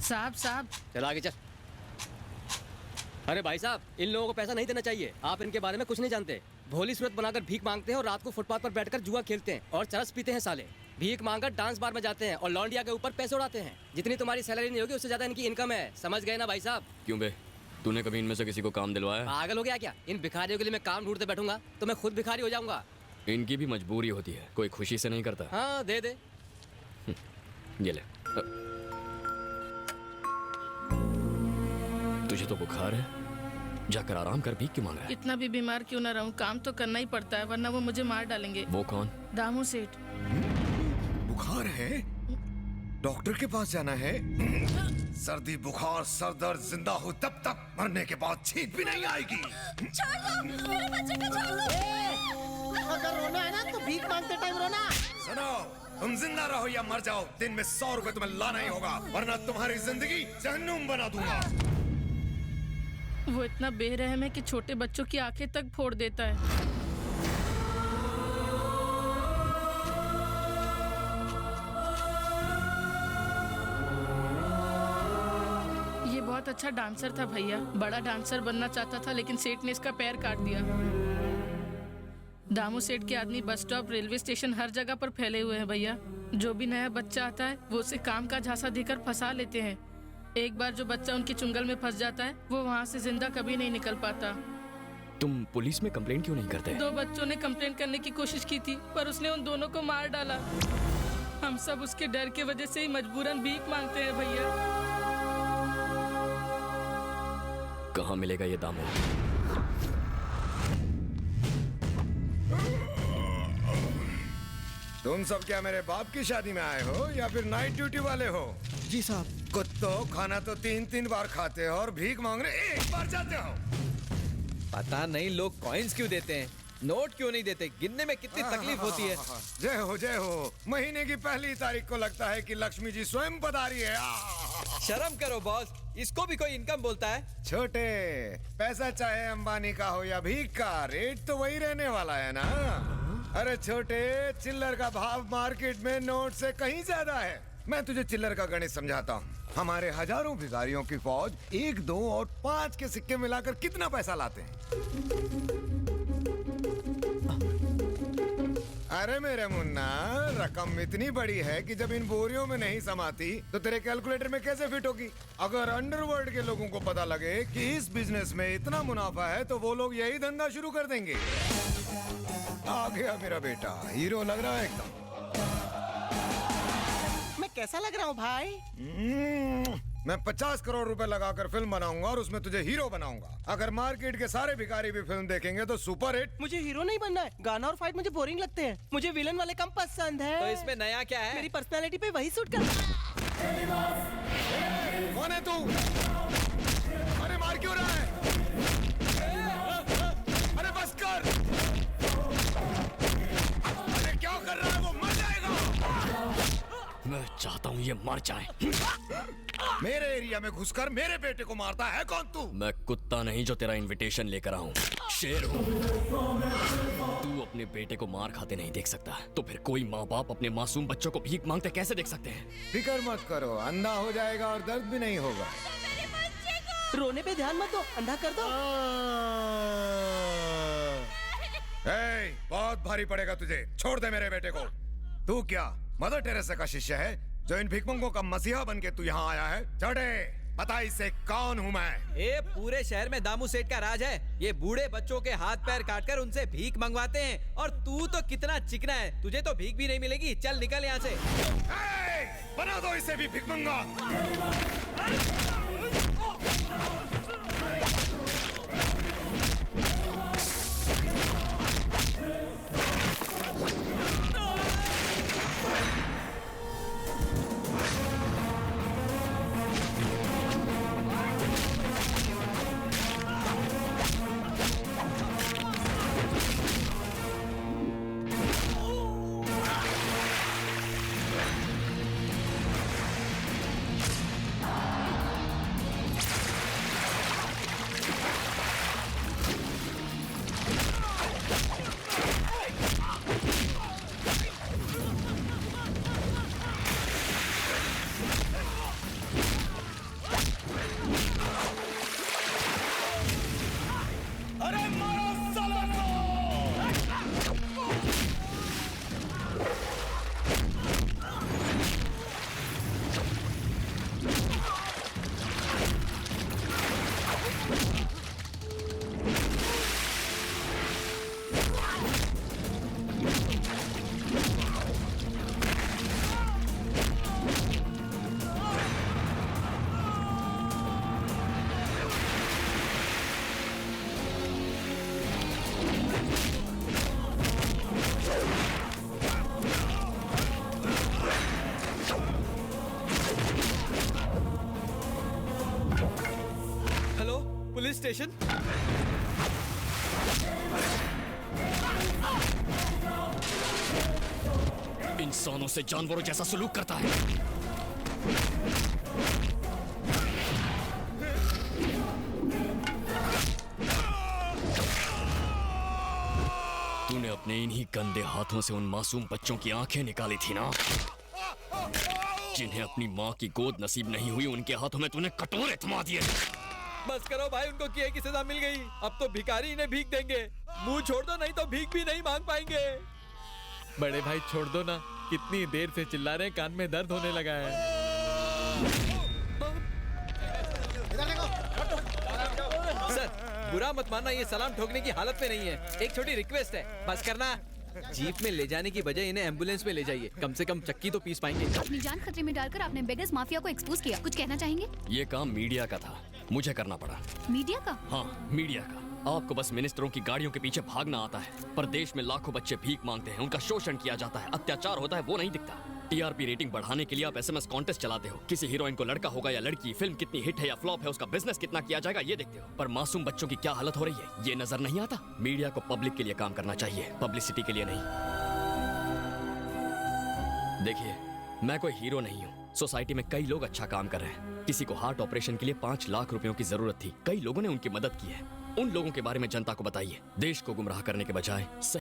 साहब साहब। चल आगे चल। अरे भाई साहब, इन लोगों को पैसा नहीं देना चाहिए। आप इनके बारे में कुछ नहीं जानते। भोली सूरत बनाकर भीख मांगते हैं और रात को फुटपाथ पर बैठकर जुआ खेलते हैं और चरस पीते हैं साले। भीख मांगकर डांस बार में जाते हैं और लौंडिया के ऊपर पैसे उड़ाते हैं। जितनी तुम्हारी सैलरी नहीं होगी उससे ज्यादा इनकी इनकम है। समझ गए ना भाई साहब? क्यों बे, तूने कभी इनमें से किसी को काम दिलवाया? पागल हो गया क्या? इन भिखारियों के लिए मैं काम ढूंढते बैठूंगा तो मैं खुद भिखारी हो जाऊंगा। इनकी भी मजबूरी होती है, कोई खुशी से नहीं करता। हाँ दे दे। ये ले। तुझे तो बुखार है, जाकर आराम कर। भीख क्यों मांग रहा है? इतना भी बीमार क्यों ना रहूं, काम तो करना ही पड़ता है वरना वो मुझे मार डालेंगे। वो कौन? दामू सेठ। बुखार है? डॉक्टर के पास जाना है? सर्दी बुखार सर दर्द जिंदा हो तब तक, मरने के बाद छींक भी नहीं आएगी। छोड़ दो, मेरे बच्चे को छोड़ दो। अगर रोना है ना तो भीख मांगते टाइम रोना। सुनो, तुम जिंदा रहो या मर जाओ, दिन में 100 रुपए तुम्हें लाना ही होगा, वरना तुम्हारी जिंदगी जहन्नुम बना दूंगा। वो इतना बेरहम है कि छोटे बच्चों की आंखें तक फोड़ देता है। ये बहुत अच्छा डांसर था भैया, बड़ा डांसर बनना चाहता था लेकिन सेठ ने इसका पैर काट दिया। दामू सेठ के आदमी बस स्टॉप, रेलवे स्टेशन, हर जगह पर फैले हुए हैं भैया। जो भी नया बच्चा आता है वो उसे काम का झांसा देकर फंसा लेते हैं। एक बार जो बच्चा उनके चुंगल में फंस जाता है वो वहाँ से जिंदा कभी नहीं निकल पाता। तुम पुलिस में कंप्लेंट क्यों नहीं करते? 2 बच्चों ने कंप्लेंट करने की कोशिश की थी पर उसने उन दोनों को मार डाला। हम सब उसके डर के वजह से ही मजबूरन भीख मांगते हैं भैया। कहाँ मिलेगा ये दामू? तुम सब क्या मेरे बाप की शादी में आए हो या फिर नाइट ड्यूटी वाले हो? जी साहब। कुत्तों, खाना तो 3-3 बार खाते हो और भीख मांगने 1 बार जाते हो। पता नहीं लोग कॉइन्स क्यों देते हैं, नोट क्यों नहीं देते, गिनने में कितनी तकलीफ होती है। जय हो जय हो। महीने की पहली तारीख को लगता है कि लक्ष्मी जी स्वयं पधारी है। शर्म करो बॉस, इसको भी कोई इनकम बोलता है? छोटे, पैसा चाहे अंबानी का हो या भीख का, रेट तो वही रहने वाला है ना। अरे छोटे, चिल्लर का भाव मार्केट में नोट से कहीं ज्यादा है। मैं तुझे चिल्लर का गणित समझाता हूँ। हमारे हजारों भिखारियों की फौज 1, 2 और 5 के सिक्के मिलाकर कितना पैसा लाते हैं? अरे मेरे मुन्ना, रकम इतनी बड़ी है कि जब इन बोरियों में नहीं समाती तो तेरे कैलकुलेटर में कैसे फिट होगी? अगर अंडरवर्ल्ड के लोगों को पता लगे कि इस बिजनेस में इतना मुनाफा है तो वो लोग यही धंधा शुरू कर देंगे। आ गया मेरा बेटा, हीरो लग रहा है एकदम। मैं कैसा लग रहा हूँ भाई? मैं 50 करोड़ रुपए लगाकर फिल्म बनाऊंगा और उसमें तुझे हीरो बनाऊंगा। अगर मार्केट के सारे भिखारी भी फिल्म देखेंगे तो सुपर हिट। मुझे हीरो नहीं बनना है, गाना और फाइट मुझे बोरिंग लगते हैं। मुझे विलन वाले कम पसंद है। तो इसमें नया क्या है? मेरी पर्सनालिटी पे वही सूट करता है। कौन है तू? अरे मार क्यों रहा है? अरे बस कर। अरे क्या कर रहा है वो? मर जाएगा। मैं चाहता हूँ ये मर जाए। मेरे एरिया में घुसकर मेरे बेटे को मारता है कौन तू? मैं कुत्ता नहीं जो तेरा इनविटेशन लेकर आऊं, शेर हूँ। तू अपने बेटे को मार खाते नहीं देख सकता तो फिर कोई माँ बाप अपने मासूम बच्चों को भीख मांगते कैसे देख सकते हैं? फिक्र मत करो, अंधा हो जाएगा और दर्द भी नहीं होगा। रोने पे ध्यान मत दो, अंधा कर दो। बहुत भारी पड़ेगा तुझे, छोड़ दे मेरे बेटे को। तू क्या मदर टेरेसा का शिष्य है जो इन भिखमंगों का मसीहा बन के तू यहाँ आया है? चढ़े, बता इसे कौन हूँ मैं? ये पूरे शहर में दामू सेठ का राज है। ये बूढ़े बच्चों के हाथ पैर काटकर उनसे भीख मंगवाते हैं और तू तो कितना चिकना है, तुझे तो भीख भी नहीं मिलेगी। चल निकल यहाँ से। बना दो इसे भी भिखमंगा। स्टेशन? इंसानों से जानवरों जैसा सलूक करता है। तूने अपने इन्हीं गंदे हाथों से उन मासूम बच्चों की आंखें निकाली थी ना, जिन्हें अपनी माँ की गोद नसीब नहीं हुई। उनके हाथों में तूने कटोरे थमा दिए। बस करो भाई, उनको किए की सजा मिल गई। अब तो भिखारी इन्हें भीख देंगे। मुंह छोड़ दो, नहीं तो भीख भी नहीं मांग पाएंगे। बड़े भाई छोड़ दो ना, कितनी देर से चिल्ला रहे हैं, कान में दर्द होने लगा है। सर बुरा मत मानना, ये सलाम ठोकने की हालत में नहीं है। एक छोटी रिक्वेस्ट है, बस करना। जीप में ले जाने की बजाय इन्हें एम्बुलेंस में ले जाइए, कम से कम चक्की तो पीस पाएंगे। अपनी जान खतरे में डालकर आपने बेगस माफिया को एक्सपोज किया, कुछ कहना चाहेंगे? ये काम मीडिया का था, मुझे करना पड़ा। मीडिया का? हाँ, मीडिया का। आपको बस मिनिस्टरों की गाड़ियों के पीछे भागना आता है, पर देश में लाखों बच्चे भीख मांगते हैं, उनका शोषण किया जाता है, अत्याचार होता है, वो नहीं दिखता। टीआरपी रेटिंग बढ़ाने के लिए आप एसएमएस कॉन्टेस्ट चलाते हो। किसी हीरोइन को लड़का होगा या लड़की, फिल्म कितनी हिट है या फ्लॉप है, उसका बिजनेस कितना किया जाएगा, ये देखते हो। पर मासूम बच्चों की क्या हालत हो रही है, ये नजर नहीं आता। मीडिया को पब्लिक के लिए काम करना चाहिए, पब्लिसिटी के लिए नहीं। देखिए, मैं कोई हीरो नहीं हूँ। सोसाइटी में कई लोग अच्छा काम कर रहे हैं। किसी को हार्ट ऑपरेशन के लिए 5 लाख रुपयों की जरूरत थी, कई लोगों ने उनकी मदद की है। उन लोगों के बारे में जनता को बताइए। देश को गुमराह करने के बजाय